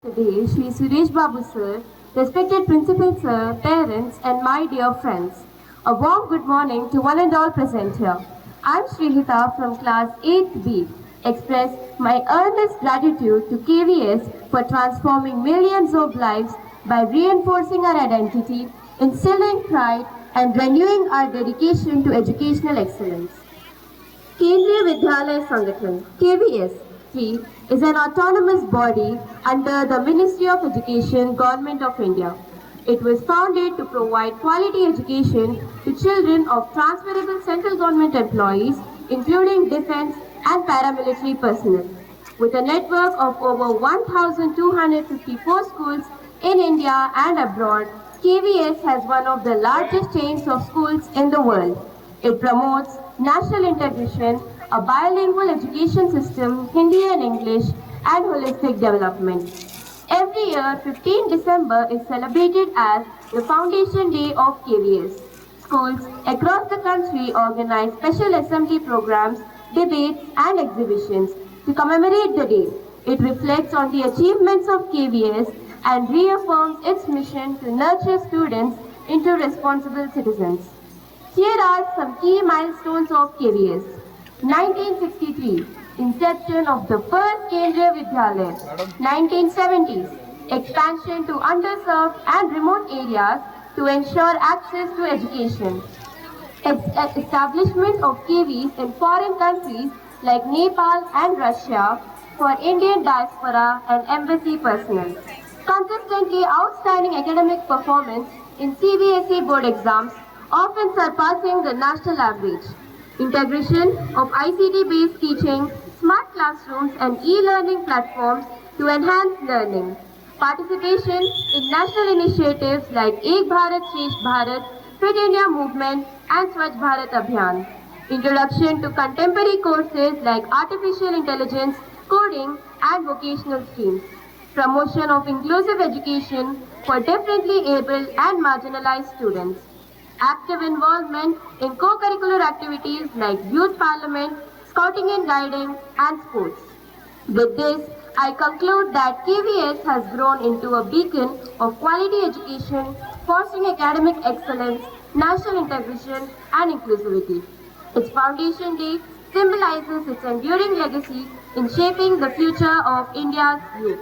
Today, Shri Suresh Babu sir, respected principal sir, parents and my dear friends. A warm good morning to one and all present here. I am Shrihita from class 8B. Express my earnest gratitude to KVS for transforming millions of lives by reinforcing our identity, instilling pride and renewing our dedication to educational excellence. Kendriya Vidyalaya Sangathan (KVS) 3 is an autonomous body under the Ministry of Education, Government of India. It was founded to provide quality education to children of transferable central government employees, including defense and paramilitary personnel. With a network of over 1,254 schools in India and abroad, KVS has one of the largest chains of schools in the world. It promotes national integration, a bilingual education system, Hindi and English, and holistic development. Every year, 15 December is celebrated as the Foundation Day of KVS. Schools across the country organize special assembly programs, debates, and exhibitions to commemorate the day. It reflects on the achievements of KVS and reaffirms its mission to nurture students into responsible citizens. Here are some key milestones of KVS. 1963, inception of the first Kendriya Vidyalaya. 1970s, expansion to underserved and remote areas to ensure access to education. Establishment of KVs in foreign countries like Nepal and Russia for Indian diaspora and embassy personnel. Consistently outstanding academic performance in CBSE board exams, often surpassing the national average. Integration of ICT-based teaching, smart classrooms and e-learning platforms to enhance learning. Participation in national initiatives like Ek Bharat Shresth Bharat, Fit India Movement and Swachh Bharat Abhiyan. Introduction to contemporary courses like artificial intelligence, coding and vocational streams. Promotion of inclusive education for differently abled and marginalized students. Active involvement in co-curricular activities like youth parliament, scouting and guiding, and sports. With this, I conclude that KVS has grown into a beacon of quality education, fostering academic excellence, national integration, and inclusivity. Its foundation day symbolizes its enduring legacy in shaping the future of India's youth.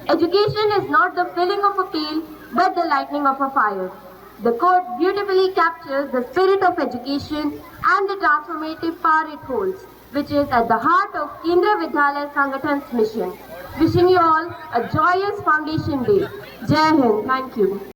Education is not the filling of a pail, but the lighting of a fire. The quote beautifully captures the spirit of education and the transformative power it holds, which is at the heart of Kendriya Vidyalaya Sangathan's mission. Wishing you all a joyous Foundation Day. Jai Hind. Thank you.